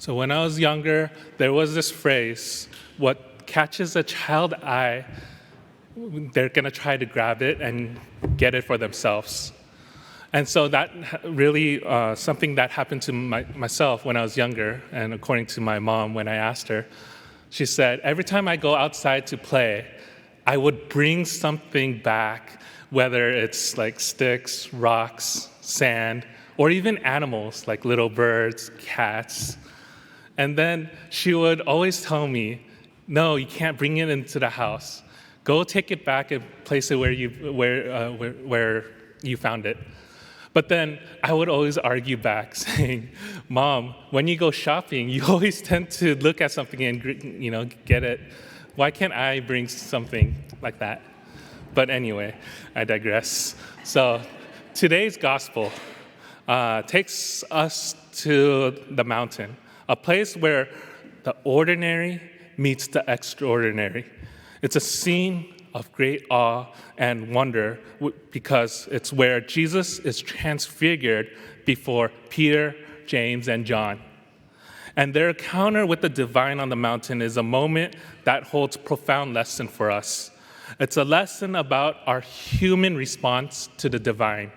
So when I was younger, there was this phrase, what catches a child's eye, they're going to try to grab it and get it for themselves. And so that really something that happened to myself when I was younger, and according to my mom, when I asked her, she said, every time I go outside to play, I would bring something back, whether it's like sticks, rocks, sand, or even animals like little birds, cats. And then she would always tell me, no, you can't bring it into the house. Go take it back and place it where you found it. But then I would always argue back, saying, Mom, when you go shopping, you always tend to look at something and get it. Why can't I bring something like that? But anyway, I digress. So today's gospel takes us to the mountain, a place where the ordinary meets the extraordinary. It's a scene of great awe and wonder because it's where Jesus is transfigured before Peter, James, and John. And their encounter with the divine on the mountain is a moment that holds profound lesson for us. It's a lesson about our human response to the divine.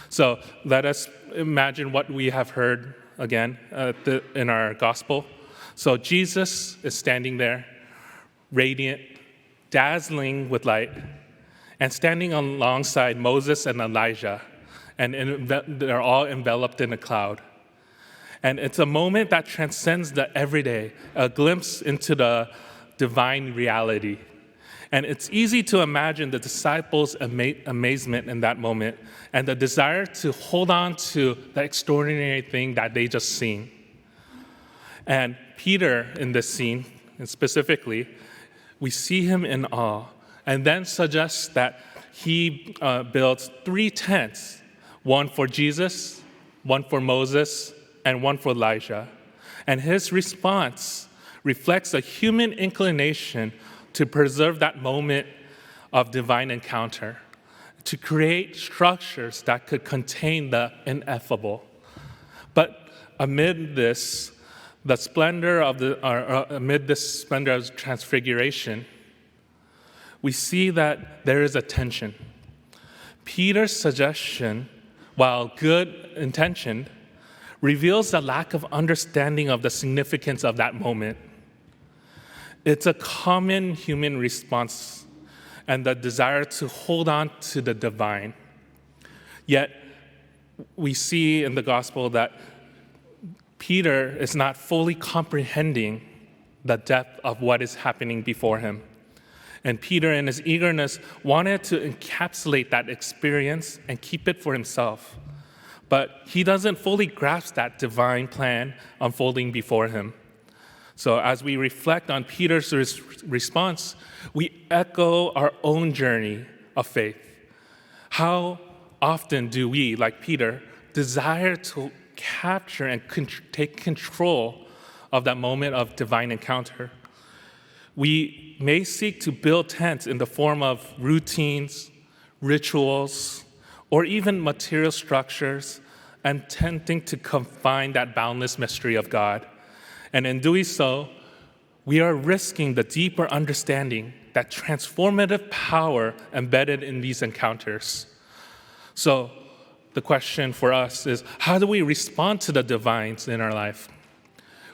So let us imagine what we have heard again in our gospel. So Jesus is standing there, radiant, dazzling with light, and standing alongside Moses and Elijah, and they're all enveloped in a cloud. And it's a moment that transcends the everyday, a glimpse into the divine reality. And it's easy to imagine the disciples' amazement in that moment and the desire to hold on to the extraordinary thing that they just seen. And Peter in this scene, and specifically, we see him in awe, and then suggests that he builds 3 tents, one for Jesus, one for Moses, and one for Elijah. And his response reflects a human inclination to preserve that moment of divine encounter, to create structures that could contain the ineffable. But amid this, amid this splendor of transfiguration, we see that there is a tension. Peter's suggestion, while good intentioned, reveals the lack of understanding of the significance of that moment. It's a common human response and the desire to hold on to the divine. Yet, we see in the gospel that Peter is not fully comprehending the depth of what is happening before him. And Peter, in his eagerness, wanted to encapsulate that experience and keep it for himself. But he doesn't fully grasp that divine plan unfolding before him. So as we reflect on Peter's response, we echo our own journey of faith. How often do we, like Peter, desire to capture and take control of that moment of divine encounter? We may seek to build tents in the form of routines, rituals, or even material structures, and tending to confine that boundless mystery of God. And in doing so, we are risking the deeper understanding, that transformative power embedded in these encounters. So the question for us is, how do we respond to the divines in our life?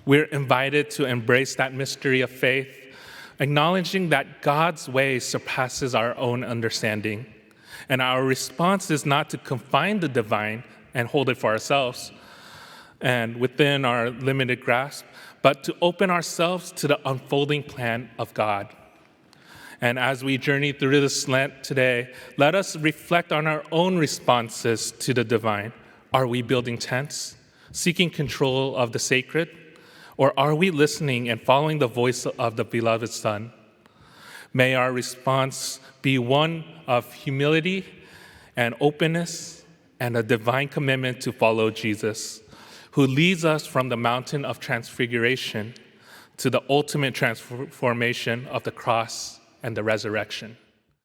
We're invited to embrace that mystery of faith, acknowledging that God's way surpasses our own understanding. And our response is not to confine the divine and hold it for ourselves and within our limited grasp, but to open ourselves to the unfolding plan of God. And as we journey through this Lent today, let us reflect on our own responses to the divine. Are we building tents, seeking control of the sacred, or are we listening and following the voice of the beloved Son? May our response be one of humility and openness and a divine commitment to follow Jesus, who leads us from the mountain of transfiguration to the ultimate transformation of the cross and the resurrection.